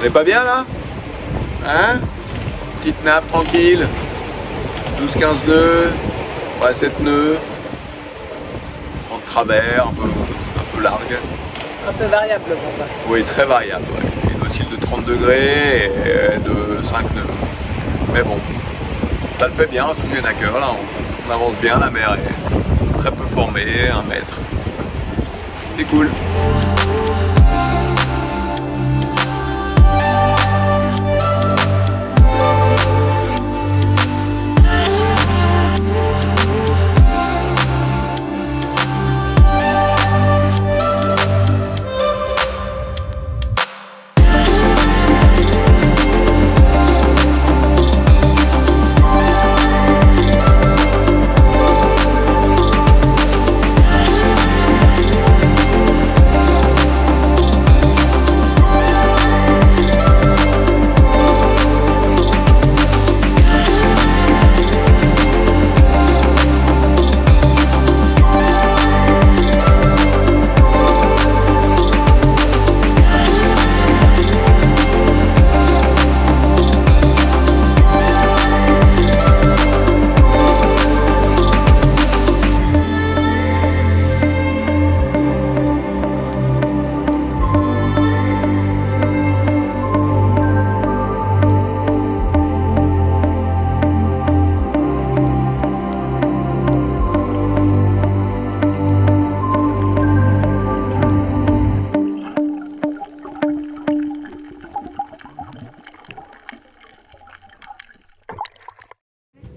C'est pas bien là? Hein? Petite nappe tranquille. 12-15 nœuds. Ouais, 7 nœuds. En travers, un peu largue. Un peu variable le combat. Oui, très variable. Ouais. Une oscille de 30 degrés et de 5 nœuds. Mais bon, ça le fait bien, sous les naqueurs, là, on avance bien, la mer est très peu formée, 1 mètre. C'est cool.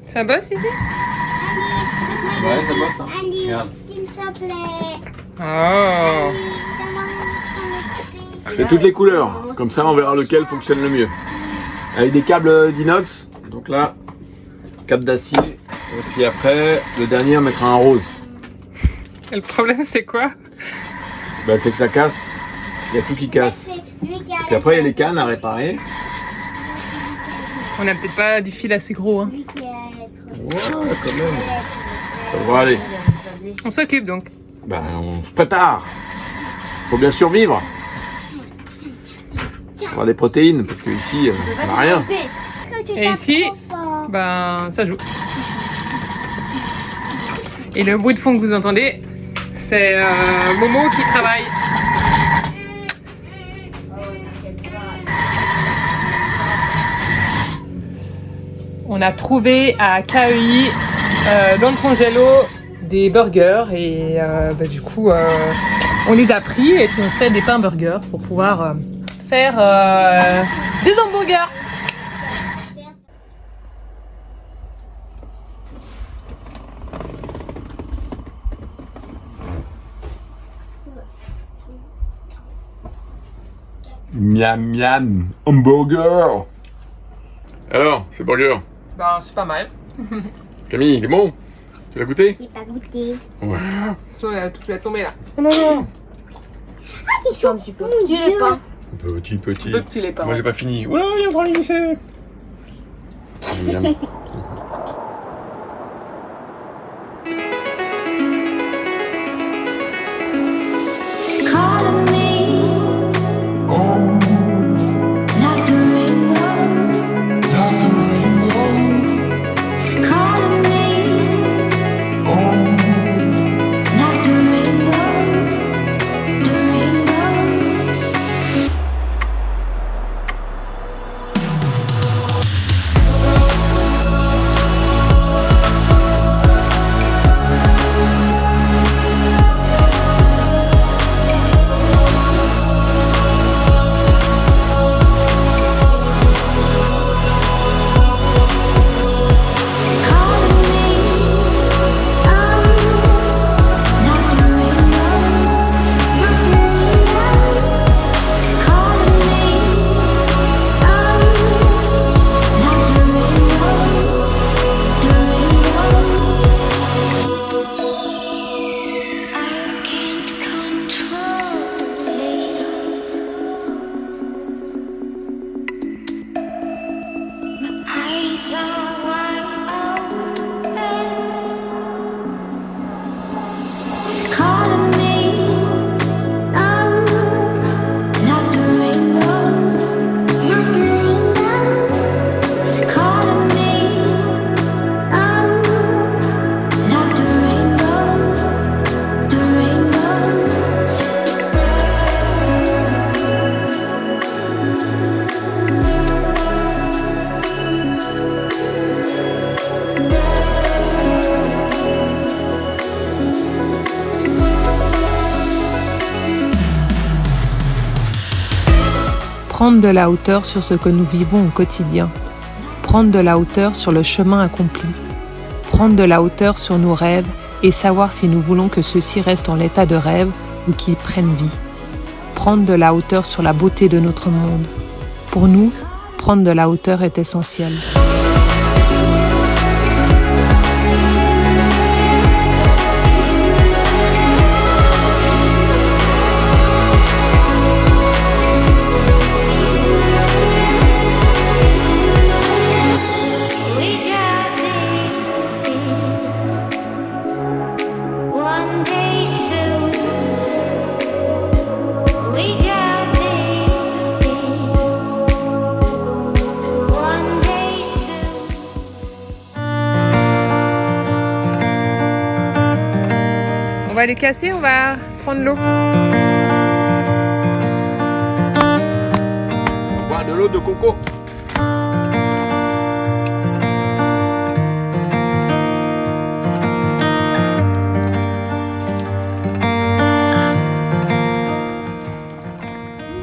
Ça bosse ici? Ouais, ça bosse, hein. Allez, Regarde. s'il te plaît. Oh. Fais toutes les couleurs, comme ça on verra lequel fonctionne le mieux. Avec des câbles d'inox, donc là, câble d'acier, et puis après, le dernier on mettra un rose. Et le problème c'est quoi? Bah, c'est que ça casse, il y a tout qui casse. C'est lui qui a Puis après il y a les cannes à réparer. On a peut-être pas du fil assez gros, hein. lui qui a Ouais, quand même, ça devrait aller. On s'occupe donc. Bah, on se prépare. Faut bien survivre. On va avoir des protéines, parce que ici, on n'a rien. Et ici, ben ça joue. Et le bruit de fond que vous entendez, c'est Momo qui travaille. On a trouvé à KEI dans le congélo des burgers et bah, du coup on les a pris et puis on se fait des pains burgers pour pouvoir faire des hamburgers. Miam miam, hamburger. Alors, ce burger, Ben c'est pas mal. Camille, il est bon? Tu l'as goûté? J'ai pas goûté. Ouais. Ça, tout va tomber là. Oh là là. Ah, c'est chaud un petit peu. Tu l'es pas. Petit, petit. Deux petits les pains. Moi j'ai pas fini. Oula, il y a un train glissé. Miam. It's calling me like the rainbow. It's calling me like the rainbow. The rainbow. Prendre de la hauteur sur ce que nous vivons au quotidien. Prendre de la hauteur sur le chemin accompli. Prendre de la hauteur sur nos rêves et savoir si nous voulons que ceux-ci restent en l'état de rêve ou qu'ils prennent vie. Prendre de la hauteur sur la beauté de notre monde. Pour nous, prendre de la hauteur est essentiel. We got this one day soon. We got this one day soon. On va les casser, on va prendre l'eau. On va boire de l'eau de coco.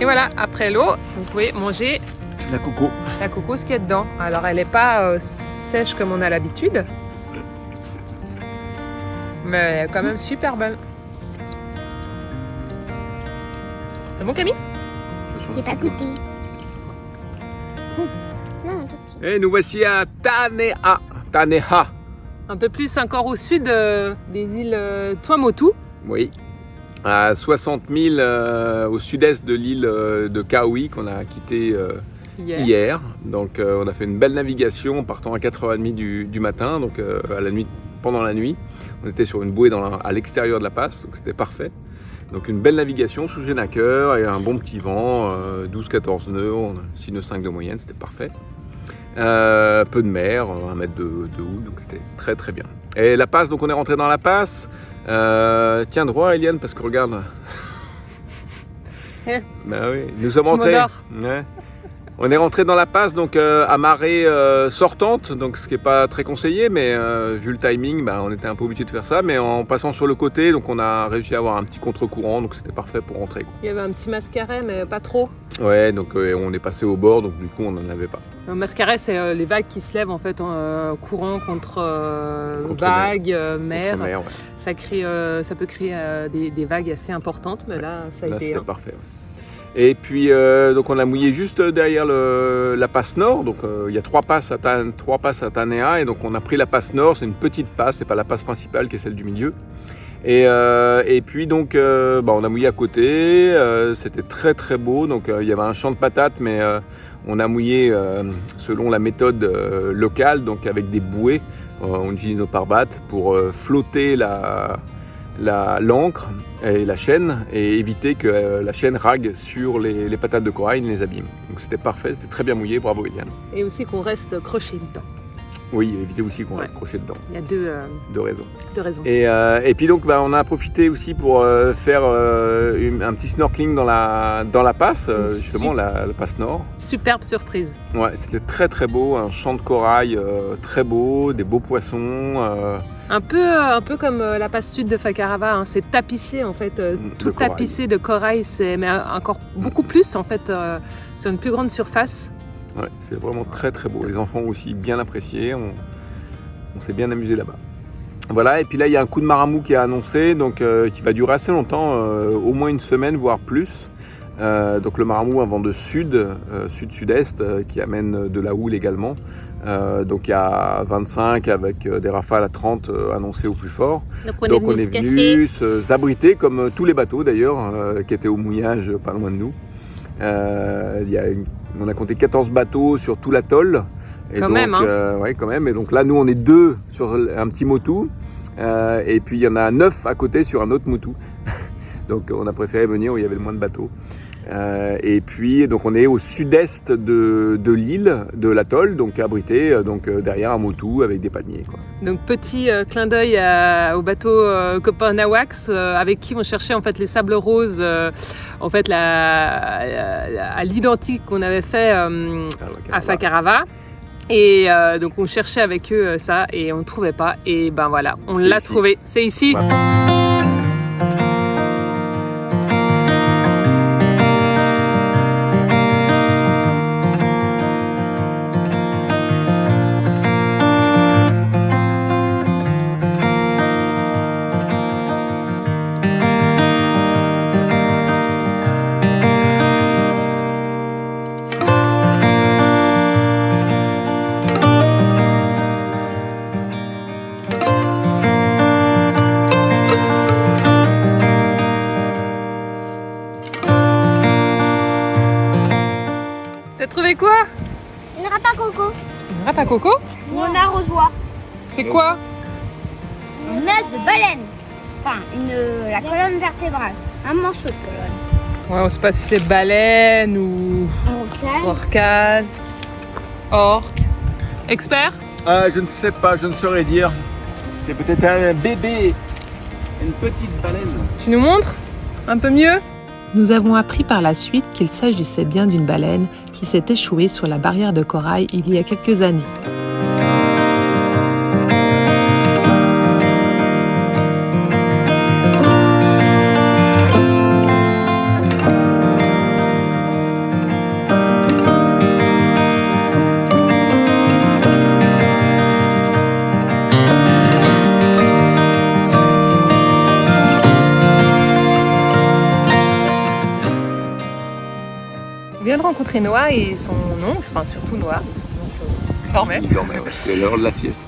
Et voilà, après l'eau, vous pouvez manger La coco. la coco, ce qu'il y a dedans. Alors, elle n'est pas sèche comme on a l'habitude, mais elle est quand même super bonne. C'est bon, Camille? J'ai pas goûté. Non, Et nous voici à Taneha. Taneha. Un peu plus encore au sud des îles Tuamotu. Oui. À 60 000 au sud-est de l'île de Kauai qu'on a quitté hier. Donc on a fait une belle navigation en partant à 4h30 du matin, donc à la nuit, pendant la nuit. On était sur une bouée à l'extérieur de la passe, donc c'était parfait. Donc une belle navigation sous Genaker et un bon petit vent, 12-14 nœuds, on a 6 nœuds 5 de moyenne, c'était parfait. Peu de mer, 1 mètre de houle, donc c'était très très bien. Et la passe, donc on est rentré dans la passe. Tiens droit Eliane, parce que regarde. Ben oui, nous sommes rentrés. Ouais. On est rentré dans la passe donc à marée sortante, donc ce qui n'est pas très conseillé, mais vu le timing, ben, on était un peu obligé de faire ça. Mais en passant sur le côté, donc on a réussi à avoir un petit contre-courant, donc c'était parfait pour rentrer, quoi. Il y avait un petit mascaret, mais pas trop. Ouais, donc on est passé au bord, donc du coup on n'en avait pas. Le mascaret, c'est les vagues qui se lèvent en fait en courant contre Contre vagues, mer. Contre mer, ouais. Ça peut créer des vagues assez importantes, mais là, ça a Là été. c'était parfait. Ouais. Et puis donc on a mouillé juste derrière la passe nord, donc il y a 3 passes à Taneha, et donc on a pris la passe nord, c'est une petite passe, c'est pas la passe principale qui est celle du milieu. Et puis donc on a mouillé à côté, c'était très très beau, donc il y avait un champ de patates, mais on a mouillé selon la méthode locale, donc avec des bouées, on utilise nos pare-battes pour flotter l'ancre et la chaîne et éviter que la chaîne rague sur les patates de corail et les abîme. Donc c'était parfait, c'était très bien mouillé, bravo Eliane. Et aussi qu'on reste croché dedans. Oui, éviter aussi qu'on reste croché dedans. Il y a Deux raisons. deux raisons. Et puis donc on a profité aussi pour faire un petit snorkeling dans la passe, justement la passe nord. Superbe surprise. Ouais, c'était très très beau, un champ de corail très beau, des beaux poissons. Un peu comme la passe sud de Fakarava, hein. C'est tapissé en fait, tout corail. tapissé de corail, mais encore beaucoup plus en fait, sur une plus grande surface. Ouais, c'est vraiment très très beau. Les enfants ont aussi bien apprécié, on s'est bien amusé là-bas. Voilà, et puis là il y a un coup de maramou qui est annoncé, donc qui va durer assez longtemps, au moins une semaine, voire plus. Donc le maramou, un vent de sud-sud-est, qui amène de la houle également. Donc il y a 25 avec des rafales à 30 annoncées au plus fort. Donc on est venu s'abriter comme tous les bateaux d'ailleurs qui étaient au mouillage pas loin de nous. On a compté 14 bateaux sur tout l'atoll. Et quand donc, même, hein. Ouais, quand même. Et donc là, nous, on est 2 sur un petit motu. Et puis, il y en a 9 à côté sur un autre motu. Donc, on a préféré venir où il y avait le moins de bateaux. Et puis, donc, on est au sud-est de l'île, de l'atoll, donc abrité derrière un motu avec des palmiers, quoi. Donc petit clin d'œil au bateau copain Nawax avec qui on cherchait en fait les sables roses, en fait à l'identique qu'on avait fait à Fakarava. Et donc on cherchait avec eux ça et on ne trouvait pas. Et ben voilà, on l'a trouvé. C'est ici. Ouais. avec quoi? Une râpe à coco. Une râpe à coco? Ou un arrosoir. C'est quoi? Une os de baleine. Enfin, la colonne vertébrale. Un morceau de colonne. Ouais, on sait pas si c'est baleine ou orcane, orque. Expert? Je ne sais pas, je ne saurais dire. C'est peut-être un bébé, une petite baleine. Tu nous montres un peu mieux? Nous avons appris par la suite qu'il s'agissait bien d'une baleine qui s'est échouée sur la barrière de corail il y a quelques années. On vient de rencontrer Noah et son oncle, enfin surtout Noah, son oncle dormait. Il dormait, ouais. C'est l'heure de la sieste.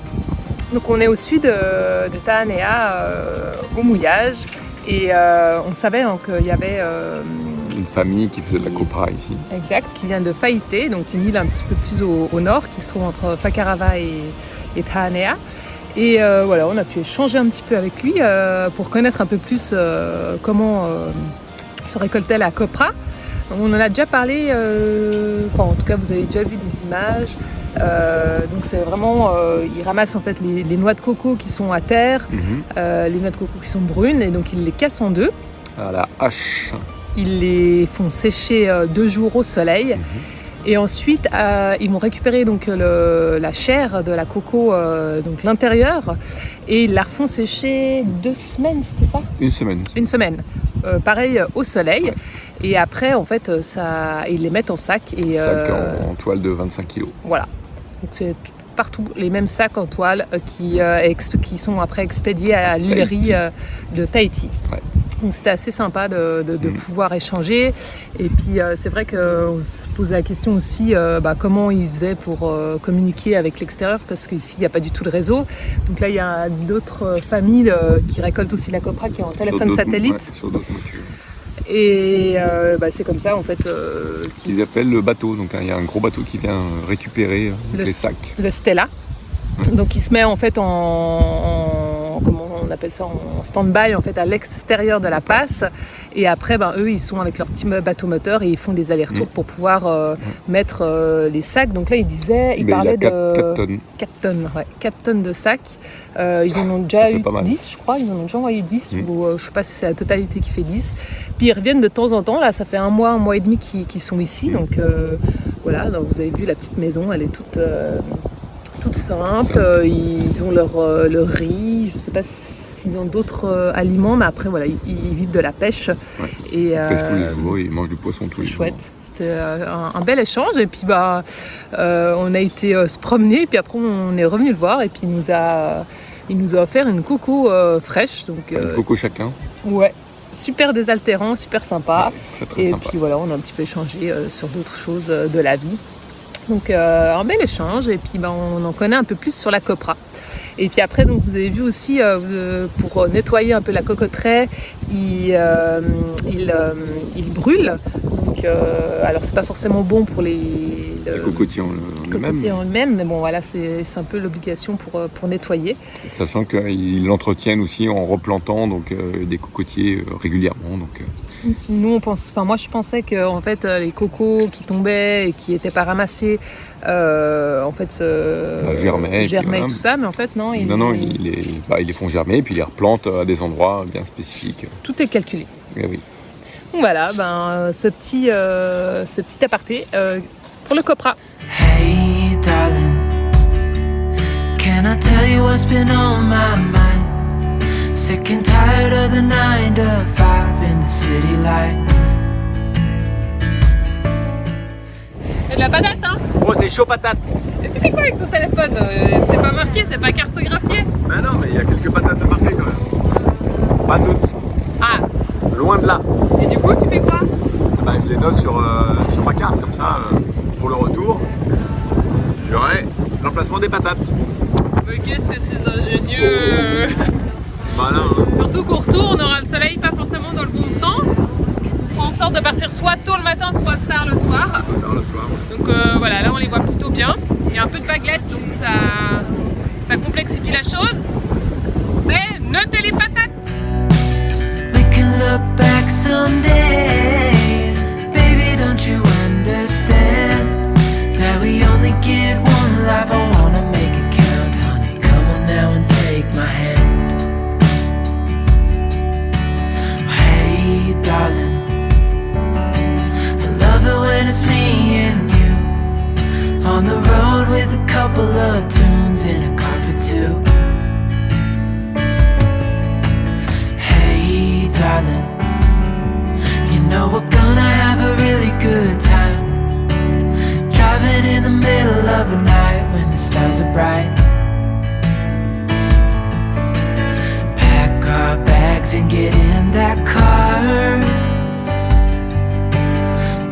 Donc on est au sud de Taanea, au mouillage, et on savait qu'il y avait Une famille qui faisait de la copra ici. exact, qui vient de Faïté, donc une île un petit peu plus au nord, qui se trouve entre Fakarava et Taanea. Et voilà, on a pu échanger un petit peu avec lui pour connaître un peu plus comment se récoltait la copra. On en a déjà parlé, enfin en tout cas vous avez déjà vu des images. Donc c'est vraiment, ils ramassent en fait les noix de coco qui sont à terre, les noix de coco qui sont brunes, et donc ils les cassent en deux. À la hache. Ils les font sécher 2 jours au soleil. Et ensuite, ils vont récupérer donc la chair de la coco, donc l'intérieur, et ils la refont sécher 2 semaines, c'était ça? Une semaine. Une semaine. Pareil au soleil. Ouais. Et après, en fait, ils les mettent en sac. Et, Sac en toile de 25 kg. Voilà. Donc c'est partout les mêmes sacs en toile qui sont après expédiés à l'huilerie de Tahiti. Ouais. Donc c'était assez sympa de pouvoir échanger. Et puis c'est vrai qu'on se posait la question aussi comment ils faisaient pour communiquer avec l'extérieur, parce qu'ici il n'y a pas du tout de réseau. Donc là il y a d'autres familles qui récoltent aussi la copra, qui ont un téléphone satellite. Ouais, sur d'autres moutures. Et c'est comme ça en fait Qu'ils appellent le bateau. Donc il y a un gros bateau qui vient récupérer les sacs. le Stella. Donc il se met en fait comment on appelle ça, en stand-by en fait à l'extérieur de la passe, et après eux ils sont avec leur petit bateau moteur et ils font des allers-retours pour pouvoir mettre les sacs. Donc là il parlait de 4 tonnes. 4 tonnes de sacs. Ils en ont déjà eu 10, je crois, ils en ont déjà envoyé 10, ou je sais pas si c'est la totalité qui fait 10. Puis ils reviennent de temps en temps, là ça fait un mois et demi qu'ils sont ici, donc voilà, donc vous avez vu la petite maison, elle est toute simple. Ils ont leur riz, je sais pas s'ils ont d'autres aliments, mais après voilà, ils vivent de la pêche. Ouais. Et ils pêchent tous les jours, ils mangent du poisson tous les jours. Chouette. C'était un bel échange, et puis on a été se promener, et puis après on est revenu le voir, et puis il nous a offert une coco fraîche, donc un coco chacun. Ouais, super désaltérant, super sympa. Ouais, très Et sympa. puis voilà, on a un petit peu échangé sur d'autres choses de la vie. Donc un bel échange, et puis on en connaît un peu plus sur la copra. Et puis après, donc, vous avez vu aussi, pour nettoyer un peu la cocoterie, il brûle. Donc, alors c'est pas forcément bon pour les cocotiers en eux-mêmes, mais bon voilà, c'est un peu l'obligation pour nettoyer. Sachant qu'ils l'entretiennent aussi en replantant des cocotiers régulièrement. Nous, moi je pensais que en fait les cocos qui tombaient et qui n'étaient pas ramassés, en fait germaient et tout ça, mais en fait non. Ils les font germer et puis ils les replantent à des endroits bien spécifiques. Tout est calculé. Et oui. Donc voilà, ce petit aparté pour le copra. Hey darling, can I tell you what's been on my mind? Sick and tired of the 9 to 5 in the city life. C'est de la patate, hein? Oh, c'est chaud patate. Et tu fais quoi avec ton téléphone? C'est pas marqué, c'est pas cartographié? Ben non, mais il y a quelques patates marquées quand même. Pas toutes. Ah! Loin de là. Et du coup, tu fais quoi? Je les note sur ma carte, comme ça, pour le retour, j'aurai l'emplacement des patates. Mais qu'est-ce que c'est ingénieux! Malin, hein. Surtout qu'au retour, on aura le soleil pas forcément dans le bon sens. On fera en sorte sorte de partir soit tôt le matin, soit tard le soir. Dans le soir. Donc voilà, là on les voit plutôt bien. Il y a un peu de vaguelettes, donc ça complexifie la chose. Mais notez les patates! We can look back someday. Baby, don't you understand that we only get one life? I wanna make it count, honey. Come on now and take my hand. Hey, darling, I love it when it's me and you on the road with a couple of tunes in a car for two. Hey, darling, you know we're gonna have a really good time, driving in the middle of the night when the stars are bright. Pack our bags and get in that car,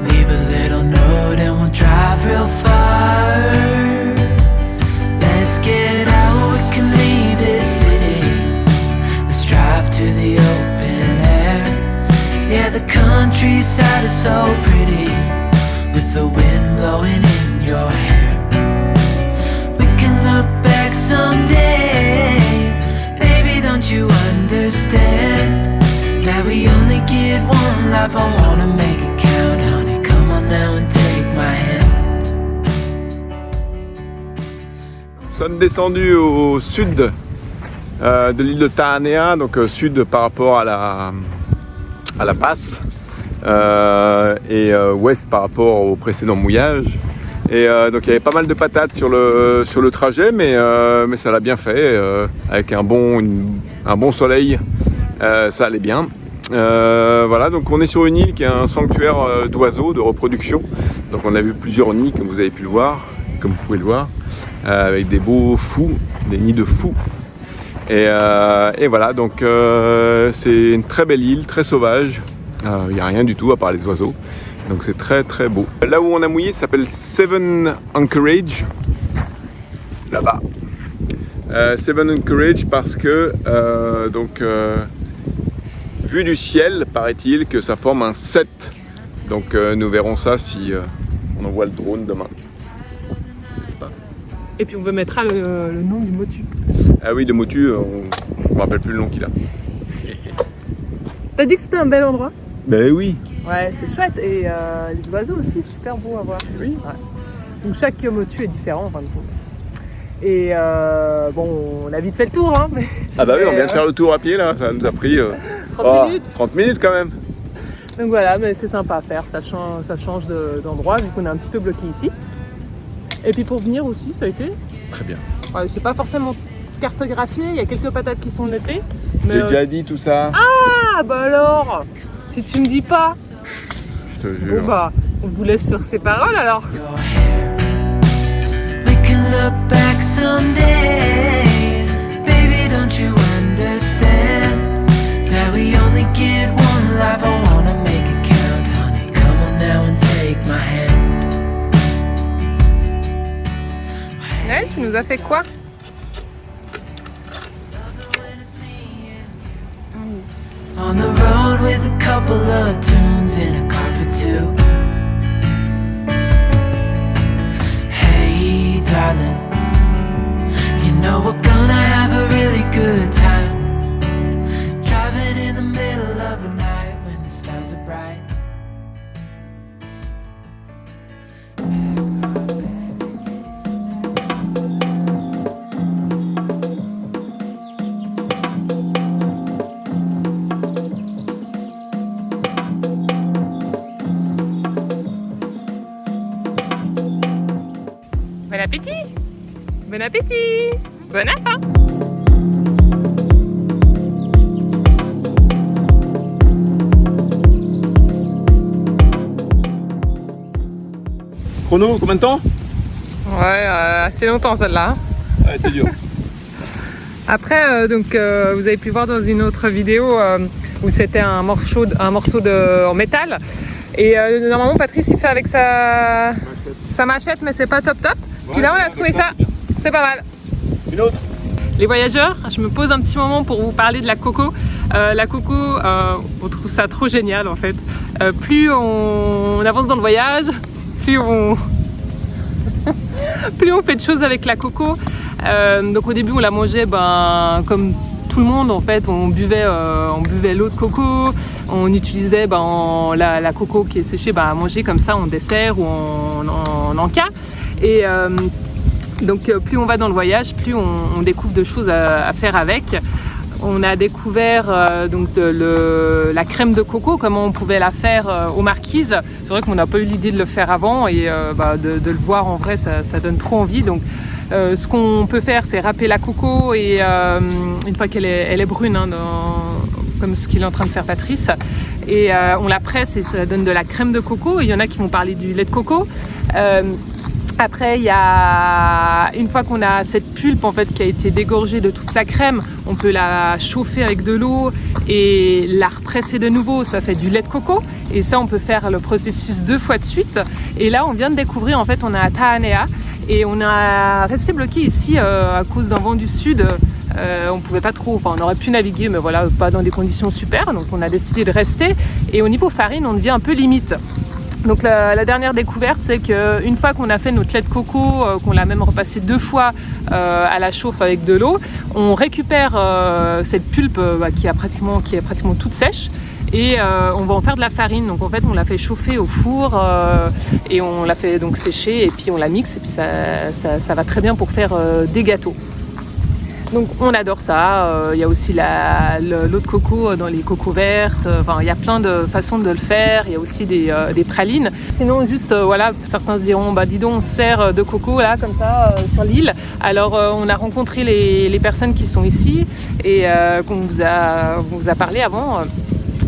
leave a little note and we'll drive real far. Let's get out, we can leave this city. Let's drive to the open air. Yeah, the countryside is so pretty, with the wind blowing in your hair. We can look back someday. Baby, don't you understand that we only get one life? I wanna make it count, honey. Come on now and take my hand. Nous sommes descendus au sud de l'île de Taanea, donc sud par rapport à la passe, et ouest par rapport au précédent mouillage. Et donc il y avait pas mal de patates sur le trajet, mais ça l'a bien fait, avec un bon soleil, ça allait bien. Voilà, donc on est sur une île qui est un sanctuaire d'oiseaux, de reproduction. Donc on a vu plusieurs nids, comme vous avez pu le voir, comme vous pouvez le voir, avec des beaux fous, des nids de fous. Et voilà, donc c'est une très belle île, très sauvage. Il n'y a rien du tout à part les oiseaux. Donc c'est très très beau. Là où on a mouillé, ça s'appelle Seven Anchorage. Là-bas. Seven Anchorage parce que, vu du ciel, paraît-il que ça forme un 7. Donc nous verrons ça si on envoie le drone demain. Et puis on me mettra le nom du motu. Ah oui, de motu, je ne me rappelle plus le nom qu'il a. T'as dit que c'était un bel endroit? Ben oui. Ouais, c'est chouette. Et les oiseaux aussi, super beaux à voir. Oui. Ouais. Donc chaque motu est différent en fin de compte. Et bon, on a vite fait le tour. Hein, mais, Ah bah oui, on vient de faire le tour à pied là, ça nous a pris 30 minutes. 30 minutes quand même. Donc voilà, mais c'est sympa à faire, ça change d'endroit vu qu'on est un petit peu bloqué ici. Et puis pour venir aussi, ça a été. Très bien. Ouais, c'est pas forcément cartographié, il y a quelques patates qui sont notées. J'ai déjà dit tout ça. Ah bah alors, si tu me dis pas. Je te jure. Bon bah, on vous laisse sur ces paroles alors. Your hair. We can look back someday. Baby, don't you understand that we only get one life? I wanna make it count, honey. Come on now and take my hand. Ouais, tu nous as fait quoi? On the road with a couple of tunes in a car for two. Hey, darling, you know we're gonna have a really good time, driving in the middle of the night when the stars are bright. Bon appétit! Bon appétit! Bon appétit! Chrono, combien de temps? Ouais, assez longtemps celle-là. Ouais, c'est dur. Après, vous avez pu voir dans une autre vidéo où c'était un morceau en métal. Et normalement, Patrice, il fait avec sa machette, mais c'est pas top. Puis là, on a trouvé ça, c'est pas mal. Une autre? Les voyageurs, je me pose un petit moment pour vous parler de la coco. La coco, on trouve ça trop génial en fait. Plus on avance dans le voyage, plus on fait de choses avec la coco. Donc au début on la mangeait comme tout le monde en fait, on buvait l'eau de coco, on utilisait la coco qui est séchée à manger comme ça en dessert ou en encas. Et donc plus on va dans le voyage, plus on découvre de choses à faire avec. On a découvert la crème de coco, comment on pouvait la faire aux Marquises. C'est vrai qu'on n'a pas eu l'idée de le faire avant et de le voir en vrai, ça donne trop envie. Donc ce qu'on peut faire, c'est râper la coco et une fois qu'elle est brune, comme ce qu'il est en train de faire Patrice, et on la presse et ça donne de la crème de coco. Il y en a qui vont parler du lait de coco. Après, une fois qu'on a cette pulpe en fait qui a été dégorgée de toute sa crème, on peut la chauffer avec de l'eau et la represser de nouveau. Ça fait du lait de coco et ça, on peut faire le processus 2 fois de suite. Et là, on vient de découvrir, en fait, on est à Taanea et on a resté bloqué ici à cause d'un vent du sud. On pouvait pas trop, on aurait pu naviguer, mais voilà, pas dans des conditions super. Donc, on a décidé de rester. Et au niveau farine, on devient un peu limite. Donc la dernière découverte, c'est qu'une fois qu'on a fait notre lait de coco, qu'on l'a même repassé 2 fois à la chauffe avec de l'eau, on récupère cette pulpe qui est pratiquement toute sèche et on va en faire de la farine. Donc en fait on la fait chauffer au four et on la fait donc sécher et puis on la mixe et puis ça va très bien pour faire des gâteaux. Donc on adore ça, il y a aussi l'eau de coco dans les cocos vertes, il y a plein de façons de le faire, il y a aussi des pralines. Sinon juste, certains se diront, dis donc on se sert de coco là comme ça sur l'île. Alors on a rencontré les personnes qui sont ici et qu'on vous a parlé avant.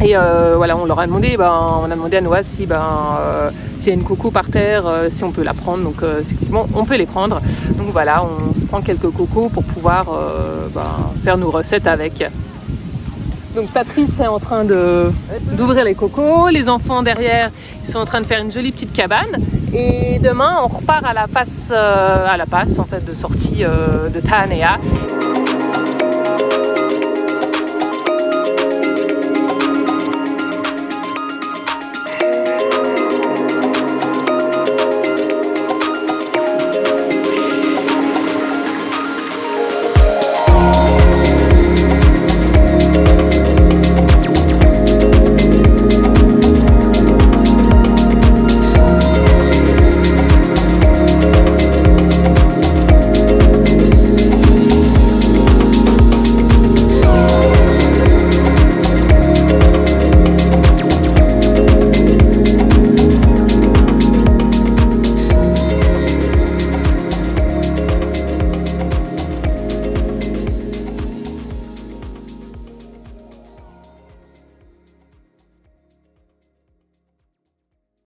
Et on leur a demandé, on a demandé à Noah s'il y a une coco par terre, si on peut la prendre. Donc effectivement, on peut les prendre. Donc voilà, on se prend quelques cocos pour pouvoir faire nos recettes avec. Donc Patrice est en train d'ouvrir les cocos. Les enfants derrière, ils sont en train de faire une jolie petite cabane. Et demain, on repart à la passe en fait de sortie de Taanea.